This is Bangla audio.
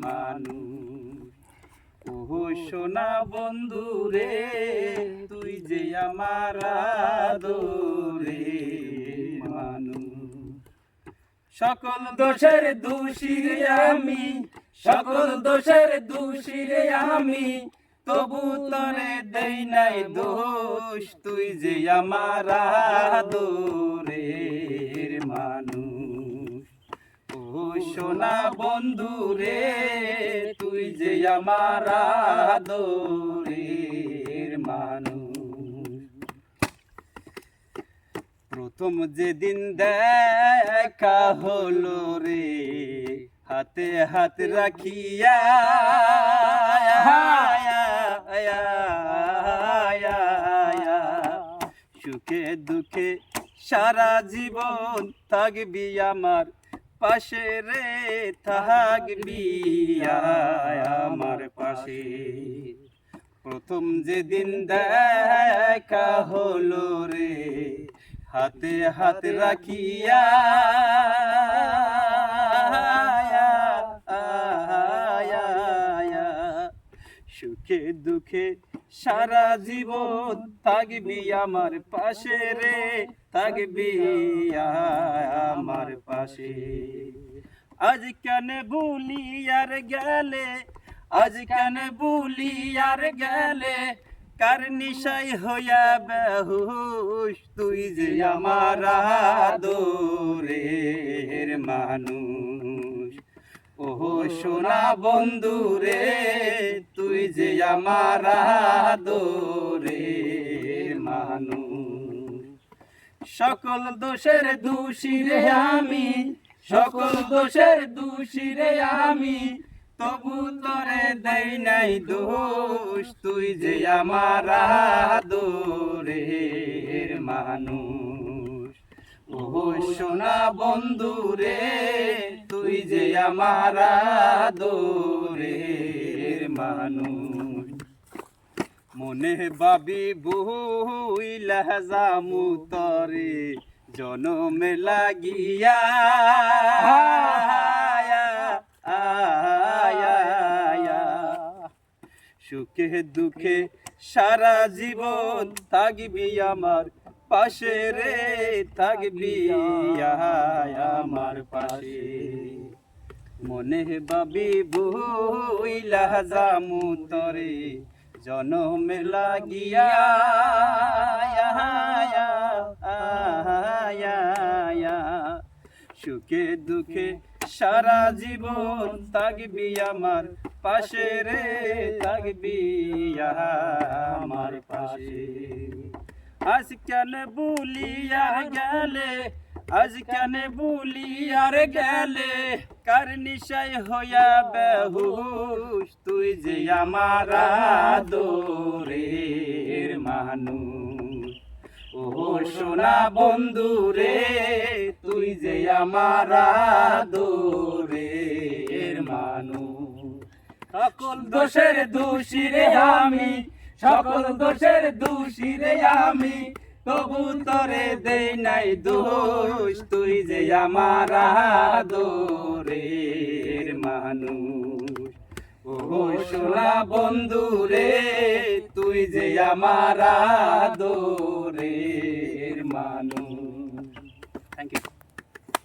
মানুষ। ও সোনা বন্ধু রে তুই যে আমার আদরের মানুষ। সকল দোষের দোষী রে আমি, সকল দোষের দোষী রে আমি, তবু তরে দেই নাই দোষ, তুই যে আমার আদরের মানুষ। ও সোনা বন্ধু রে তুই যে আমার আদরের মানুষ। প্রথম যেদিন দেখা হলো রে হাতে হাত রাখিয়া, সুখে দুঃখে সারা জীবন থাকবি আমার পাশে রে, থাকবি আমার পাশে। প্রথম যেদিন দেখা হলো রে হাতে হাত রাখিয়া, সুখে দুঃখে সারা জীবন থাকবি আমার পাশে রে, থাকবি আমার পাশে। আজ কেন ভুলি আর গেলে, আজ কেন ভুলি আর গেলে, কার নিশাই হইয়া বেহুশ, তুই যে আমার আদরের মানুষ। ও সোনা বন্ধু রে তুই যে আমার আদরের মানুষ। সকল দোষের দোষী রে আমি, সকল দোষের দোষী রে আমি, তবু তরে দেই নাই দোষ, তুই যে আমার আদরের মানুষ। ও সোনা বন্ধু রে তুই যে আমার আদরের মানুষ। মনে ভাবি বইলা যামু তরে জনমে লাগিয়া, সুখে দুঃখে সারা জীবন থাকবি আমার পাশে রে, থাকবি আমার পাশে। মনে ভাবি বইলা যামু তরে জনমে লাগিয়া, সুখে দুঃখে সারা জীবন থাকবি আমার পাশে রে, থাকবি আমার পাশে। আজ কেন ভুলি আর গেলে, আজ কেন ভুলি আর গেলে, কার নিশাই হইয়া বেহুশ, তুই যে আমার আদরের মানুষ। ও সোনা বন্ধু রে তুই যে আমার আদরের মানুষ। সকল দোষের দোষী রে আমি, সকল দোষের দোষী রে আমি, তবু তরে দেই নাই দোষ, তুই যে আমার আদরের মানুষ। ও সোনা বন্ধু রে তুই যে আমার আদরের